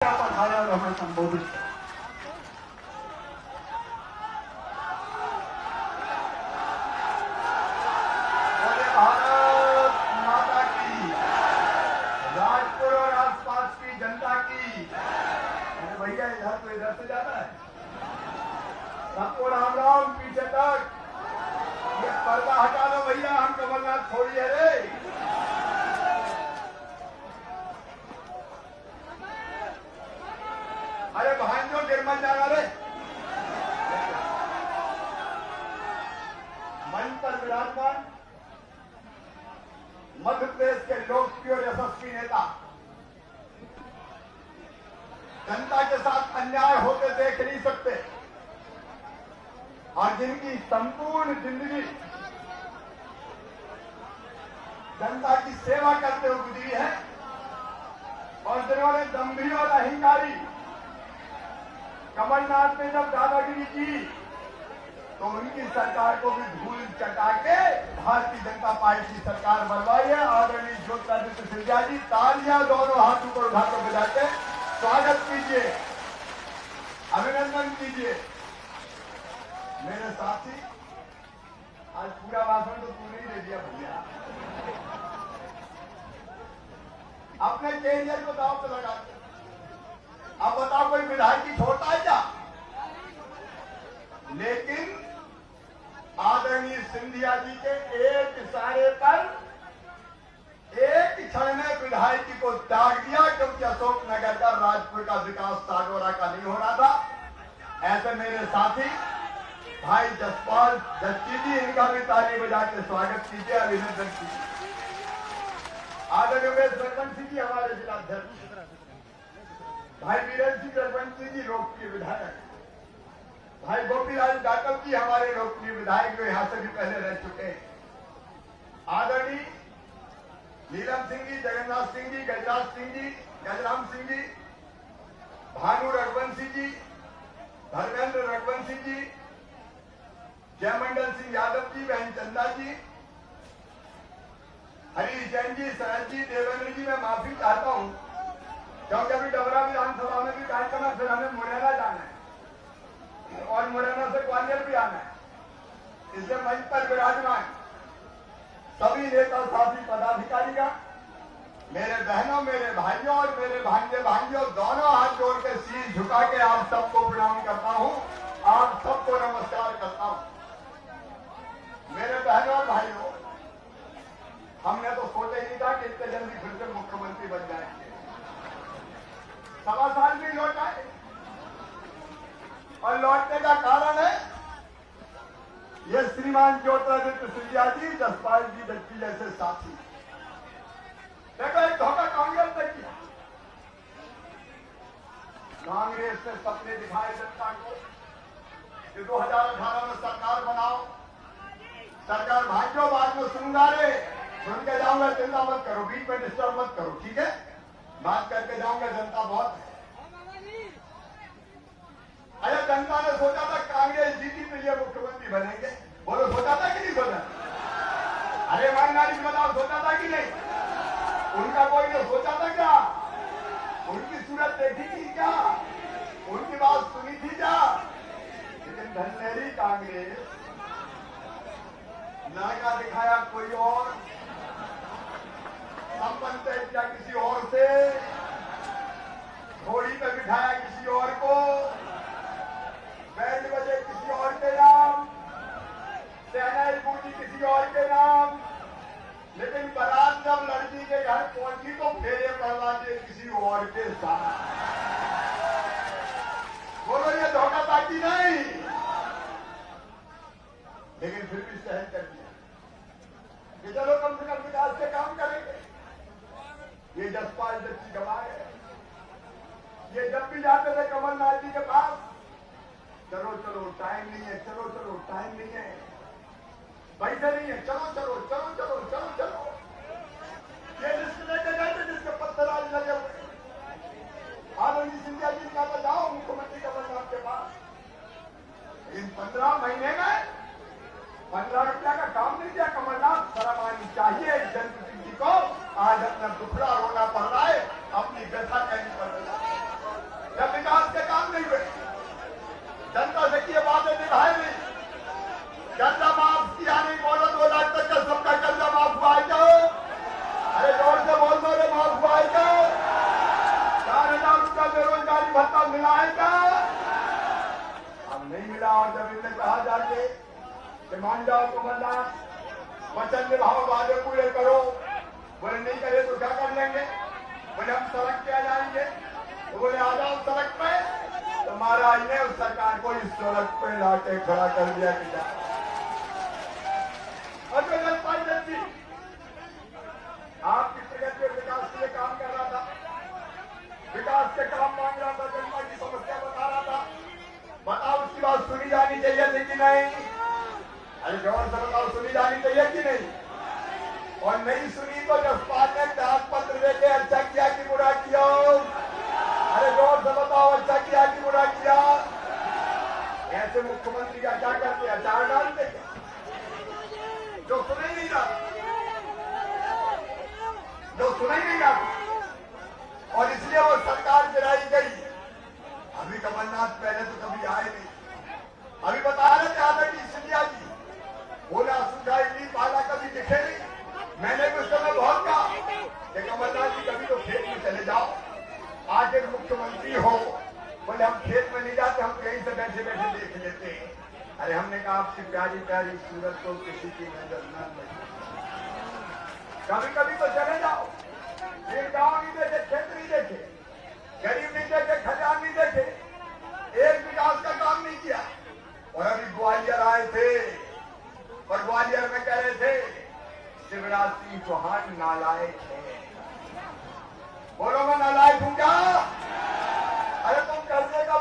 पठाया और हमें संबोधित किया। भारत माता की, राजपुर और आसपास की जनता की। अरे भैया इधर तो इधर से जाना है। सबको राम राम। पीछे तक ये पर्दा हटा दो भैया, हम कमलनाथ थोड़ी है रे। अरे भाइयों गिर मत जाना रे। मंच पर विराजमान मध्य प्रदेश के लोकप्रिय और यशस्वी नेता, जनता के साथ अन्याय होते देख नहीं सकते और जिनकी संपूर्ण जिंदगी जनता की सेवा करते हुए गुजरी है और जिन्होंने दम्भी और अहंकारी कमलनाथ ने जब दादागिरी की तो उनकी सरकार को भी धूल चटा के भारतीय जनता पार्टी की सरकार बनवाई है। आदरणीय ज्योतिरादित्य सिंधिया जी, तालियां दोनों हाथ ऊपर उठाकर बजा के स्वागत कीजिए, अभिनंदन कीजिए। मेरे साथी, आज पूरा भाषण तो तूने ही दे दिया भैया। अपने कैरियर को दांव पे लगा के अब बताओ कोई विधायक की छोड़ता है क्या? लेकिन आदरणीय सिंधिया जी के एक इशारे पर एक क्षण में विधायक जी को त्याग दिया, क्योंकि अशोकनगर का, राजपुर का विकास सागौरा का नहीं हो रहा था। ऐसे मेरे साथी भाई जसपाल जस्सी जी, इनका भी ताली बजा के स्वागत कीजिए, अभिनंदन कीजिए। आदरणीय सरपंच जी हमारे जिलाध्यक्ष, भाई वीरेंद्र सिंह सरपंच जी लोकप्रिय विधायक, भाई गोपीलाल जाटव जी हमारे लोकप्रिय विधायक जो यहां से भी पहले रह चुके हैं, आदरणीय नीलम सिंह जी, जगन्नाथ सिंह जी, गजराज सिंह जी, गजराम सिंह जी, भानु रघुवंशी जी, धर्मेंद्र रघुवंशी जी, जयमंडल सिंह यादव जी, बहन चंदा जी, हरीश जैन जी, शरद जी, देवेंद्र जी, मैं माफी चाहता हूं क्योंकि अभी डबरा विधानसभा में भी कार्यक्रम है, फिर हमें मुरैना जाना है और मुरैना से ग्वालियर भी आना है। इसलिए मंच पर विराजमान सभी नेता साथी पदाधिकारी का, मेरे बहनों, मेरे भाइयों और मेरे भांजे भांजियों, दोनों हाथ जोड़ के शीश झुका के आप सबको प्रणाम करता हूं, आप सबको नमस्कार करता हूं। मेरे बहनों और भाइयों, हमने तो सोचा ही नहीं था कि इतने जल्दी फिर से मुख्यमंत्री बन जाएंगे। 1.25 साल भी लौट आए और लौटने का कारण है ये श्रीमान ज्योतिरादित्य सिंधिया जी, जसपाल जी जस्सी जैसे साथी। देखो एक धोखा कांग्रेस ने किया। कांग्रेस ने सपने दिखाए जनता को कि 2018 में सरकार बनाओ। सरकार भाजपा बाद में सुनूंगा रे, सुन के जाऊंगा, चिंता मत करो, बीच में डिस्टर्ब मत करो, ठीक है? बात करके जाऊंगा, जनता बहुत है। अरे जनता ने सोचा था कांग्रेस जीती तो ये मुख्यमंत्री बनेंगे, बोलो सोचा था कि नहीं सोचा? अरे ईमानदारी से बताओ, सोचा था कि नहीं? उनका कोई ने सोचा था क्या? उनकी सूरत देखी थी क्या? उनकी बात सुनी थी क्या? लेकिन धन्यरी कांग्रेस, नाका दिखाया कोई और, संबंध तय किया किसी और से, घोड़ी पे बिठाया किसी और को, बैंड बजे किसी और के नाम, शहनाई बूटी किसी और के नाम, लेकिन बारात जब लड़की के घर पहुंची तो फेरे पड़वा दिए किसी और के साथ। बोलो ये धोखाबाजी नहीं, लेकिन फिर भी सहन कर दिया कि चलो कम से कम विकास के काम करेंगे। ये जसपाल जस्सी गवाए है। ये जब भी जाते थे कमलनाथ जी के पास, चलो चलो टाइम नहीं है, चलो चलो टाइम नहीं है, पैसे नहीं है, चलो चलो चलो चलो चलो चलो। ये लिस्ट लेके गए थे जिसके पत्थर आज लगे हुए। आदरणीय सिंधिया जी का तो जाओ मुख्यमंत्री कमलनाथ के पास, इन 15 महीने में 15 रुपया का काम नहीं किया कमलनाथ। शर्म आनी चाहिए जनप्रतिनिधि को। आज अपना दुखड़ा रोना पड़ रहा है, अपनी व्यथा कहनी पड़ रही है। मिला है क्या? अब नहीं मिला। और जब इनने कहा जाके कि मान जाओ कमलनाथ वचन निभाओ, वादे पूरे करो, बोले नहीं करे तो क्या कर लेंगे? बोले हम सड़क पे आ जाएंगे। तो बोले आ जाओ सड़क पे। तो महाराज ने उस सरकार को इस सड़क पे लाके खड़ा कर दिया कि जा। और जो जसपाल जी आपकी प्रगति और विकास के लिए काम कर रहा था, विकास के काम मांग रहा था, जनता की समस्या बता रहा था, बताओ उसकी बात सुनी जानी चाहिए थी कि नहीं? अरे गौर से बताओ, सुनी जानी चाहिए कि नहीं? और नहीं सुनी तो जसपाल ने त्याग पत्र देके अच्छा किया कि बुरा किया? अरे गौर से बताओ, अच्छा किया कि बुरा किया? ऐसे मुख्यमंत्री का क्या करते? अचार डालते क्या? जो सुने ही नहीं जाते, जो सुने ही नहीं जाते, और इसलिए वो सरकार गिराई गई। अभी कमलनाथ पहले तो कभी आए नहीं। अभी बता रहे थे आदरणीय सिंधिया जी, बोला सूखा इडली पाला कभी दिखे नहीं। मैंने भी उस समय बहुत कहा कि कमलनाथ जी कभी तो खेत में चले जाओ, आज एक मुख्यमंत्री हो। बोले हम खेत में नहीं जाते, हम कहीं से बैठे बैठे देख लेते हैं। अरे हमने कहा आपकी प्यारी प्यारी सूरत को किसी की नजर न लगे, कभी कभी तो चले जाओ। फिर गांव नहीं देखे, खेत नहीं देखे, गरीब नहीं देखे, खजान नहीं देखे, एक विकास का काम नहीं किया। और अभी ग्वालियर आए थे और ग्वालियर में कह रहे थे शिवराज सिंह चौहान नालायक है। बोलो मैं नालायक हूं क्या? अरे तुम कर्जा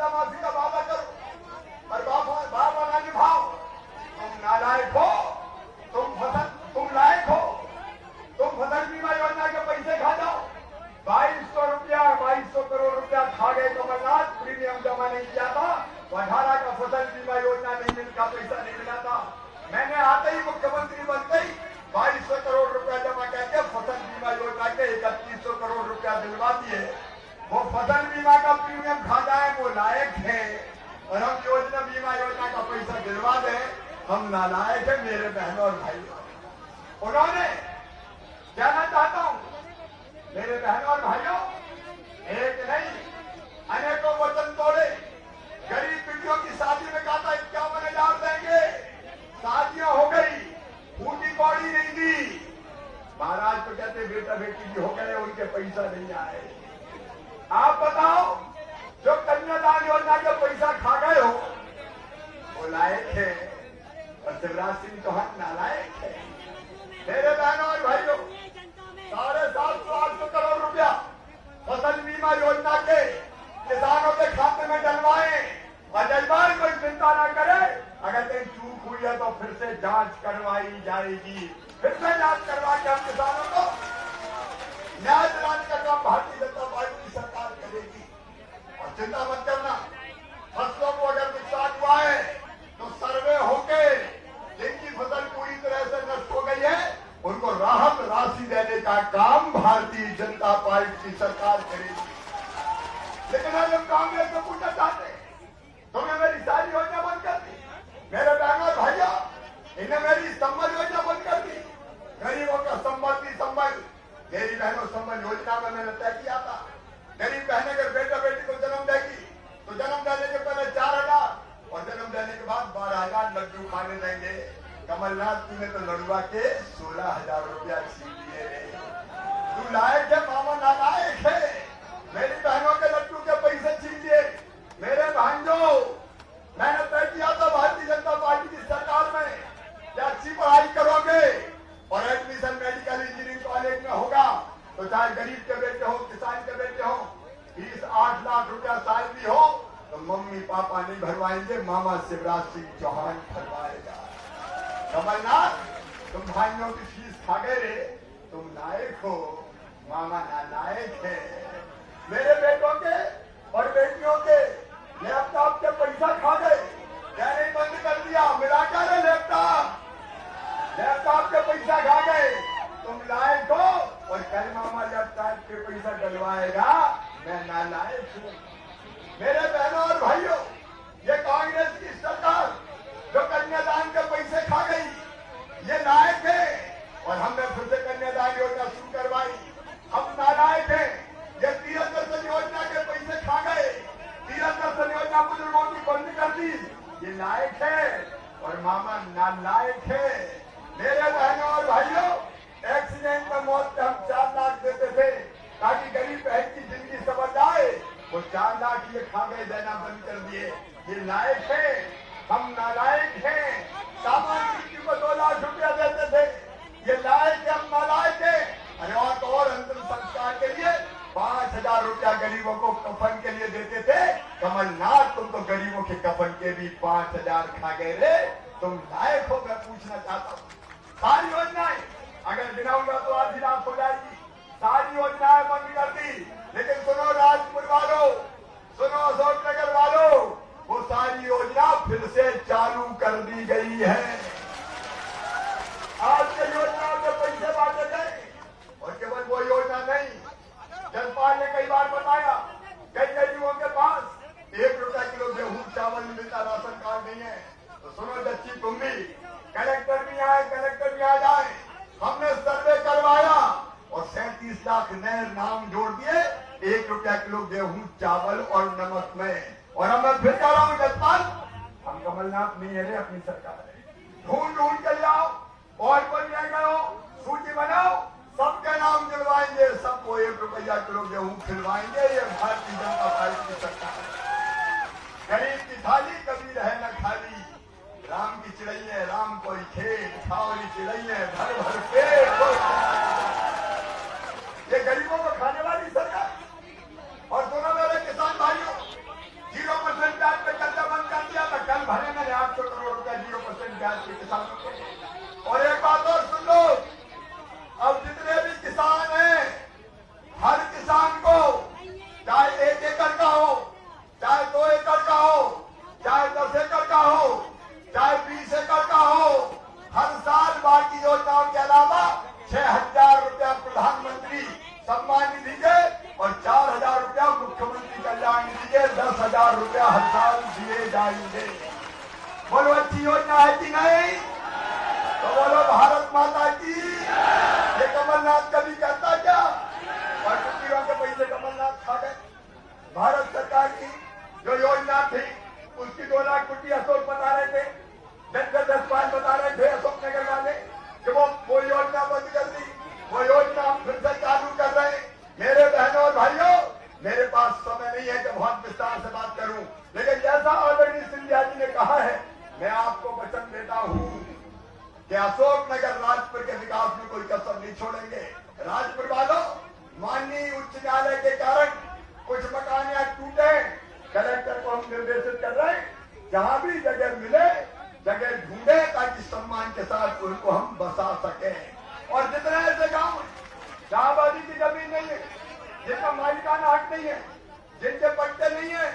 माफी का वादा करो और वादा निभाओ। तुम नालायक हो, तुम लायक हो, तुम फसल बीमा योजना के पैसे खा जाओ। 2200 करोड़ रुपया खा गए कमलनाथ, प्रीमियम जमा नहीं किया था, 18 का फसल बीमा योजना नहीं मिलता, पैसा नहीं मिला था। मैंने आते ही मुख्यमंत्री बनते ही 2200 करोड़ रुपया जमा करके फसल बीमा योजना के 3100 करोड़ रुपया दिलवा दिए। वो फसल बीमा का प्रीमियम खा जाए वो लायक है, और हम योजना बीमा योजना का पैसा दिलवा दें हम नालायक है। मेरे बहनों और भाइयों, उन्होंने कहना चाहता हूं मेरे बहनों और भाइयों, एक नहीं अनेकों वचन तोड़े। गरीब बेटियों की शादी में कहा था 51,000 देंगे, शादियां हो गई, फूटी कौड़ी नहीं दी। महाराज तो कहते बेटा बेटी भी हो गए, उनके पैसा नहीं आए। आप बताओ, जो कन्यादान योजना के पैसा खा गए हो वो लायक है, और शिवराज सिंह चौहान नालायक है। मेरे बहनों और भाइयों, 750-800 करोड़ रुपया फसल बीमा योजना के किसानों के खाते में डलवाए, और जजमान कोई चिंता न करे, अगर कहीं चूक हुई है तो फिर से जांच करवाई जाएगी। फिर से जांच करवा के हम किसानों को न्याय दिलाने का काम भारतीय जनता पार्टी की सरकार करेगी। और चिंता मत करना, फसलों को अगर नुकसान हुआ है तो सर्वे होके जिनकी फसल पूरी तरह से नष्ट हो गई है उनको राहत राशि देने का काम भारतीय जनता पार्टी की सरकार करेगी। लेकिन हम कांग्रेस से पूछना चाहते हैं, तुमने मेरी सारी योजना बंद कर दी। मेरे बहनों और भाइयों, इन्हें मेरी संबल योजना बंद कर दी। गरीबों का संबल, मेरी बहनों संबल योजना में मैंने तय किया था, गरीब बहनें अगर बेटा बेटी को जन्म देगी तो जन्म देने के पहले 4,000 और जन्म देने के बाद 12,000 लड्डू खाने देंगे। कमलनाथ तूने तो लड़ुआ के 16,000 रुपया छीन लिए। तू लायक है मामा, नालायक है। मेरी बहनों के लड्डू के पैसे छीन लिए। मेरे भांजों, मैंने तय किया था भारतीय जनता पार्टी की सरकार में कि अच्छी पढ़ाई करोगे और एडमिशन मेडिकल इंजीनियरिंग कॉलेज में होगा तो चाहे गरीब के बेटे हो, किसान के बेटे हो, 20-8 लाख रुपया साल भी हो तो मम्मी पापा नहीं भरवाएंगे, मामा शिवराज सिंह चौहान भरवाएगा। कमलनाथ, तुम भाइयों की फीस खा गए रे, तुम लायक हो, मामा नालायक है। मेरे बेटों के और बेटियों के लैपटॉप के पैसा खा गए, क्या नहीं बंद कर दिया? मिला क्या रे लैपटॉप? लैपटॉप के पैसा खा गए, तुम लायक हो, और कल मामा लैपटॉप के पैसा डलवाएगा, मैं नालायक हूं। मेरे बहनों और भाइयों, ये कांग्रेस की सरकार जो कन्यादान के पैसे खा गई, ये लायक है, और हमने फिर से कन्यादान योजना शुरू करवाई। हम नालायक हैं, ये 3 योजना के पैसे खा गए, 4 लाख ये खा गए, देना बंद कर दिए। ये लायक है, हम नालायक हैं। सामान किसी को 2 लाख रुपया देते थे, ये लायक है, हम नालायक है। अरे और अंतिम संस्कार के लिए 5,000 रुपया गरीबों को कफन के लिए देते थे। कमलनाथ, तुम तो गरीबों के कफन के भी 5,000 खा गए रे। तुम लायक हो? मैं पूछना चाहता हूँ। सारी योजनाएं अगर गिनाऊंगा तो आधी रात हो जाएगी। सारी योजनाएं बंद कर दी, लेकिन सुनो राजपुर वालों, सुनो अशोकनगर वालों, वो सारी योजना फिर से चालू कर दी गई है। आज के योजनाओं के पैसे बांटे गए, और केवल वो योजना नहीं, जनपाल ने कई बार बताया, कई गरीबों के पास 1 रुपया किलो गेहूं चावल मिलता, राशन कार्ड नहीं है। तो सुनो जच्ची, तुम भी, कलेक्टर भी आए, कलेक्टर भी आ जाए। हमने सर्वे करवाया और 37 लाख नए नाम जोड़ दिए 1 रुपया किलो गेहूं चावल और नमक में। और अब मैं फिर कह रहा हूं जजपाल, हम कमलनाथ नहीं है रे, अपनी सरकार है। ढूंढ ढूंढ कर लाओ, और कोई रह गए हो सूची बनाओ, सबके नाम दिलवाएंगे, सबको 1 रुपया किलो गेहूं खिलवाएंगे। ये भारतीय जनता पार्टी की सरकार है। गरीब की थाली कभी रहे न खाली, राम की चिड़ैया राम कोई खेत, खावली चिड़ैया भर भर पेट। ये गरीबों को खाने वाली सरकार। और दोनों मेरे किसान भाइयों, 0% ब्याज पे कर्जा बंद कर दिया था। कल भरे मैंने 800 करोड़ रुपया 0% ब्याज के किसानों को। और एक बात और सुन लो, अब जितने भी किसान हैं, हर किसान को चाहे 1 एकड़ का हो, चाहे 2 एकड़ का हो, चाहे 10 एकड़ का हो, चाहे 20 एकड़ का हो, हर साल बाकी योजनाओं के अलावा 6,000 रुपया प्रधानमंत्री सम्मान निधि के और 4,000 रुपया मुख्यमंत्री कल्याण निधि के 10,000 रुपया हर साल दिए जाएंगे। बोलो अच्छी योजना है कि नहीं? तो बोलो भारत माता की। ये कमलनाथ कभी कहता क्या? और कुटियों के पैसे कमलनाथ खा गए। भारत सरकार की जो योजना थी उसकी 2 लाख कुटी अशोक बता रहे थे, जजपाल बता रहे थे अशोकनगर वाले कि वो योजना बंद कर दी। वो योजना हम फिर से चालू कर रहे हैं। मेरे बहनों और भाइयों, मेरे पास समय नहीं है कि बहुत विस्तार से बात करूं, लेकिन जैसा आदरणीय सिंधिया जी ने कहा है, मैं आपको वचन देता हूं कि अशोकनगर राजपुर के विकास में कोई कसर नहीं छोड़ेंगे। राजपुर वालों, माननीय उच्च न्यायालय के कारण कुछ मकान यहाँ टूटे, कलेक्टर को हम निर्देशित कर रहे हैं, जहां भी जगह मिले जगह ढूंढे ताकि सम्मान के साथ उनको हम बसा सके। और जितने ऐसे गांव जहां आबादी की जमीन नहीं है, जिनका मालिकाना हक नहीं है, जिनके पट्टे नहीं है,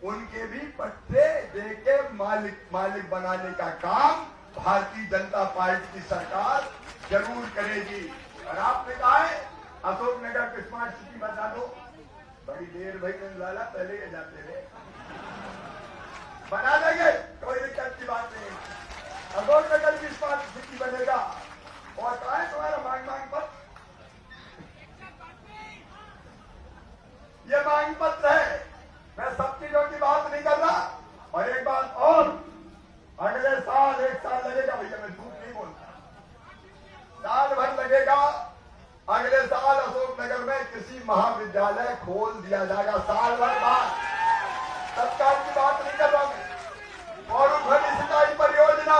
उनके भी पट्टे देके मालिक बनाने का काम भारतीय जनता पार्टी की सरकार जरूर करेगी। और आपने कहा है अशोकनगर को स्मार्ट सिटी बना दो, बड़ी देर भाई लाला पहले ही जाते रहे, बना देंगे, कोई दिक्कत की बात नहीं। अशोकनगर की स्मार्ट सिटी बनेगा। और कहा है तुम्हारा मांग पत्र? ये मांग पत्र है, मैं सब चीजों की बात नहीं कर रहा। और एक बात और, अगले साल 1 साल लगेगा भैया, मैं झूठ नहीं बोलता, साल भर लगेगा। अगले साल अशोकनगर में कृषि महाविद्यालय खोल दिया जाएगा, साल भर बाद। सरकार की बात नहीं कर रहा मैं। और उभरी सिंचाई परियोजना,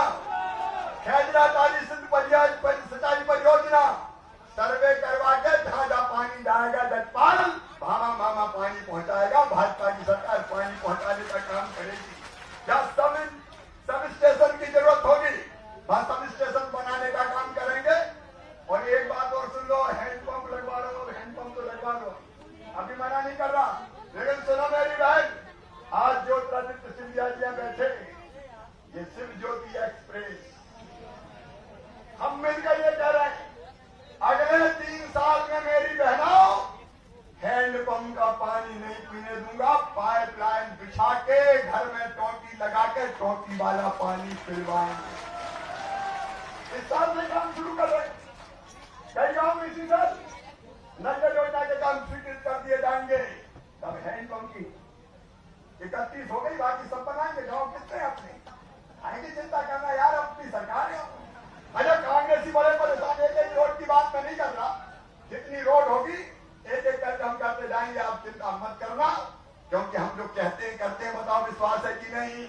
खेजरा ताली सिंध सिंचाई परियोजना सर्वे करवा के जहां जहां पानी जाएगा जजपाल, मामा पानी पहुंचाएगा। भाजपा की सरकार पानी पहुंचाने का काम करेगी। जहां सब स्टेशन की जरूरत होगी वहां सब स्टेशन बनाने का काम करेंगे। और एक बात और सुन लो, हैंडपंप लगवा लो, हैंडपंप तो लगवा लो, अभी मना नहीं कर रहा, लेकिन सुनो मेरी बहन, आज ज्योतिरादित्य सिंधिया जी बैठे, ये शिव ज्योति एक्सप्रेस, हम मिलकर ये कह रहे हैं अगले 3 साल में मेरी बहनों हैंडपंप का पानी नहीं पीने दूंगा। पाइपलाइन बिछा के घर में टोटी लगा के टोटी वाला पानी पिलवाएंगे। इस साल से काम शुरू कर रहे हैं। कई गांव में इसी साल नल योजना के काम स्वीकृत कर दिए जाएंगे। तब हैंडपंप की 31 हो गई, बाकी सब बनाएंगे। गांव कितने अपने आएंगे, चिंता करना यार, अपनी सरकार है। अरे कांग्रेसी बड़े परेशान, एक रोड की बात मैं नहीं कर रहा, जितनी रोड होगी एक एक करके हम करते जाएंगे, आप चिंता मत करना। क्योंकि हम जो कहते हैं करते हैं, बताओ विश्वास है कि नहीं?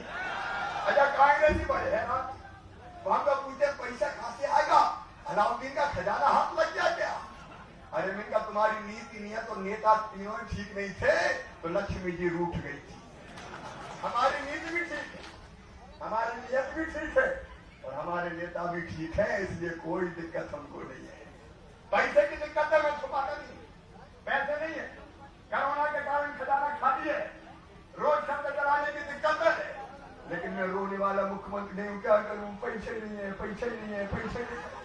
अच्छा कांग्रेस ही बड़े है ना, तो हम तो पूछते पैसा कहां से आएगा? अलाउद्दीन का खजाना हाथ लग गया क्या? अरे मिनका तुम्हारी नीति नियत और नेता तीनों ठीक नहीं थे तो लक्ष्मी जी रूठ गई थी। हमारी नीति भी ठीक है, हमारी नियत भी ठीक है और हमारे नेता भी ठीक है, इसलिए कोई दिक्कत हमको नहीं है। पैसे की दिक्कत है, मैं छुपाता नहीं, पैसे नहीं है। कोरोना के कारण खजाना खाली है, रोज शब्द चलाने की दिक्कत है, लेकिन मैं रोने वाला मुख्यमंत्री नहीं हूं। क्या करूं? पैसे नहीं है, पैसे नहीं है, पैसे नहीं है।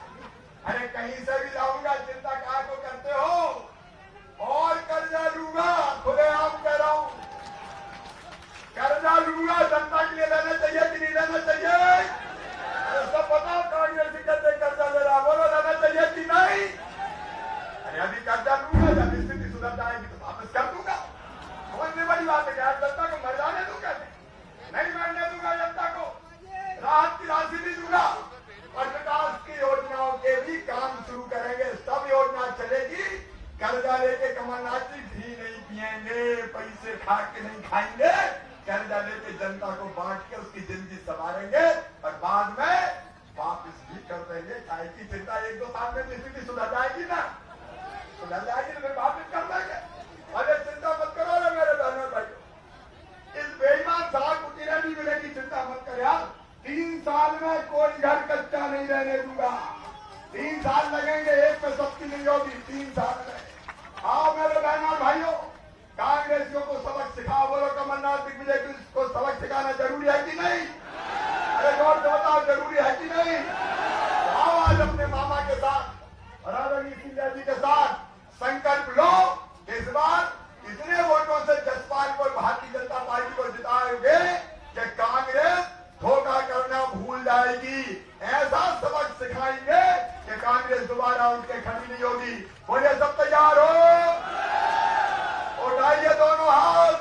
अरे कहीं से भी लाऊंगा, चिंता क्या को करते हो? और कर्जा लूंगा, खुलेआम कह रहा हूं, कर्जा लूंगा। जनता के लिए लेना चाहिए कि नहीं लेना चाहिए? अरे सब बताओ, कांग्रेस कहते कर्जा ले रहा, बोलो लेना चाहिए कि नहीं? अरे अभी कर्जा लूंगा, जब स्थिति सुधर जाएगी तो वापस कर दूंगा। कौन सी बड़ी बात है? क्या जनता को मर जाने दूंगा? नहीं मरने दूंगा जनता को। राहत की राशि भी दूंगा और विकास की योजनाओं के भी काम शुरू करेंगे। सब योजना चलेगी। कर्जा लेके कमलनाथ जी घी नहीं पिएंगे, पैसे खा के नहीं खाएंगे, कर्जा लेके जनता को बांट के उसकी जिंदगी संवारेंगे और बाद में वापस भी कर देंगे। चाय की चिंता 1-2 साल में स्थिति सुधर जाएगी ना, सुधर जाएगी तो फिर वापस कर देंगे। अरे चिंता मत करो रे मेरे बहनों भाइयों, इस बेईमान साल को किरण भी मिलेगी, चिंता मत कर यार। 3 साल में कोई घर कच्चा नहीं रहने दूंगा। 3 साल लगेंगे, एक पे सबकी नहीं होगी 3 साल में। आओ मेरे बहनों और भाइयों, कांग्रेसियों को सबक सिखाओ। बोलो कमलनाथ दिग्विजय को सबक सिखाना जरूरी है कि नहीं? अरे गौर से बताओ, जरूरी है कि नहीं? आओ आज अपने मामा के साथ, राधानी सिंधिया जी के साथ संकल्प लो, इस बार इतने वोटों से जसपाल को, भारतीय जनता पार्टी को जिताओगे कि कांग्रेस धोखा करना भूल जाएगी। ऐसा सबक सिखाएंगे कि कांग्रेस दोबारा उनके खड़ी नहीं होगी। बोले सब तैयार हो? उठाइए दोनों हाथ,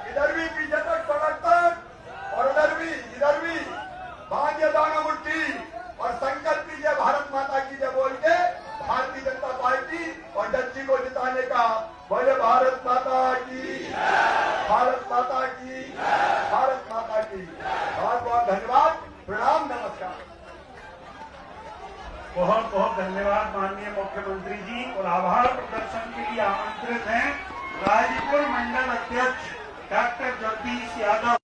इधर भी पीछे तक, सड़क तक, और उधर भी, इधर भी। बांधिए दोनों मुट्ठी और संकल्प कीजिए भारत माता की जय बोल के भारतीय जनता पार्टी और जज्जी को जिताने का। बोले भारत माता की, भारत माता की, भारत माता की। बहुत बहुत धन्यवाद, प्रणाम, नमस्कार। बहुत बहुत धन्यवाद माननीय मुख्यमंत्री जी। और आभार प्रदर्शन के लिए आमंत्रित हैं गाजीपुर मंडल अध्यक्ष डॉक्टर जगदीश यादव।